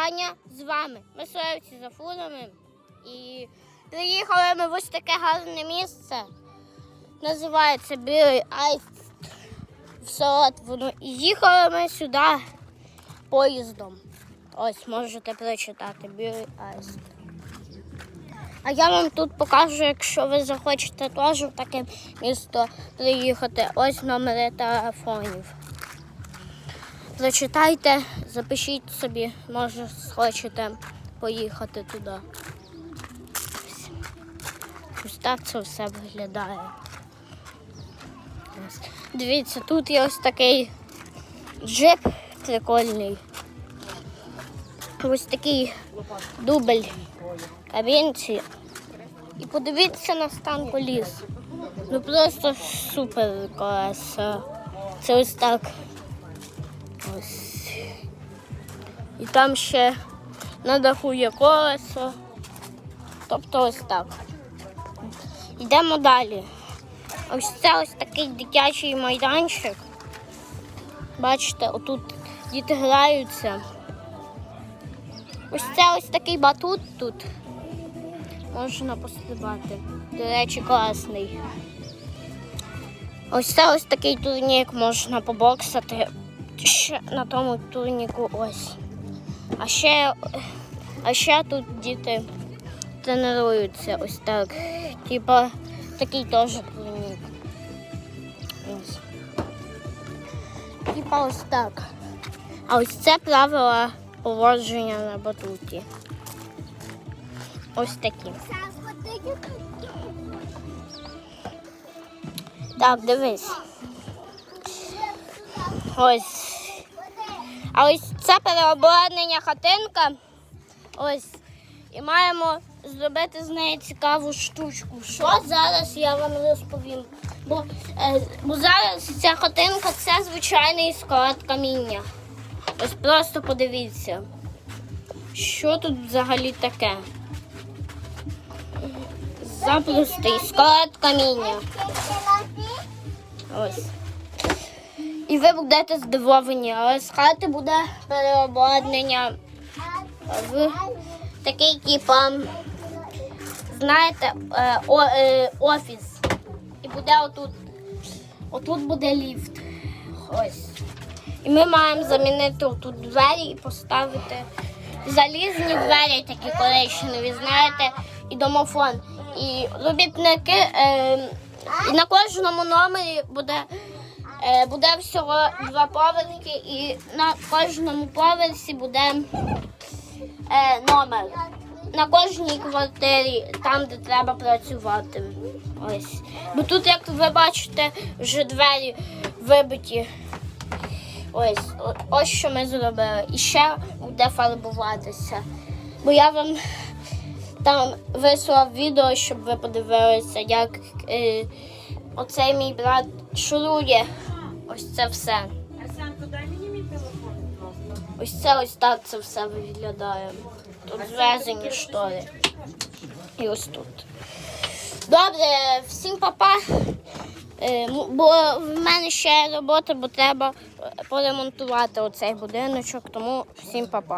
Аня з вами. Мисливці за фурами. І приїхали ми в ось таке гарне місце. Називається Білий Аїст в Солотвину. І їхали ми сюди поїздом. Ось, можете прочитати Білий Аїст. А я вам тут покажу, якщо ви захочете теж в таке місто приїхати. Ось номери телефонів. Прочитайте, запишіть собі, може схочете поїхати туди. Ось так це все виглядає. Дивіться, тут є ось такий джип прикольний. Ось такий дубль кабінці. І подивіться на стан коліс. Ну просто супер колеса. Це ось так. Ось. І там ще на даху є колесо. Тобто ось так. Йдемо далі. Ось це ось такий дитячий майданчик. Бачите, отут діти граються. Ось це ось такий батут тут. Можна пострибати. До речі, класний. Ось це ось такий турнік, можна побоксати. Ще на тому турніку ось. А ще тут діти тренуються ось так. Типа такий теж турнік. Ось. Типа ось так. А ось це правила поводження на батуті. Ось такі. Так, дивись. Ось. А ось це переобладнання хатинка. Ось. І маємо зробити з неї цікаву штучку. Що зараз я вам розповім. Бо зараз ця хатинка – це звичайний склад каміння. Ось просто подивіться, що тут взагалі таке. Запростий склад каміння. Ось. І ви будете здивовані, але з хати буде переобладнання в такий, типа, знаєте, офіс. І буде отут буде ліфт. Ось. І ми маємо замінити отут двері і поставити залізні двері, такі коричневі, знаєте, і домофон. І робітники, і на кожному номері буде всього 2 поверхи, і на кожному поверсі буде номер. На кожній квартирі, там, де треба працювати. Ось. Бо тут, як ви бачите, вже двері вибиті. Ось що ми зробили. І ще буде фарбуватися. Бо я вам там вислав відео, щоб ви подивилися, як оцей мій брат шурує ось це все. Арсенко, дай мені мій телефон, будь ласка. Ось це ось так це все виглядає. Тут зв'язані штори. І ось тут. Добре, всім па-па. Бо в мене ще є робота, бо треба поремонтувати оцей будиночок, тому всім па-па.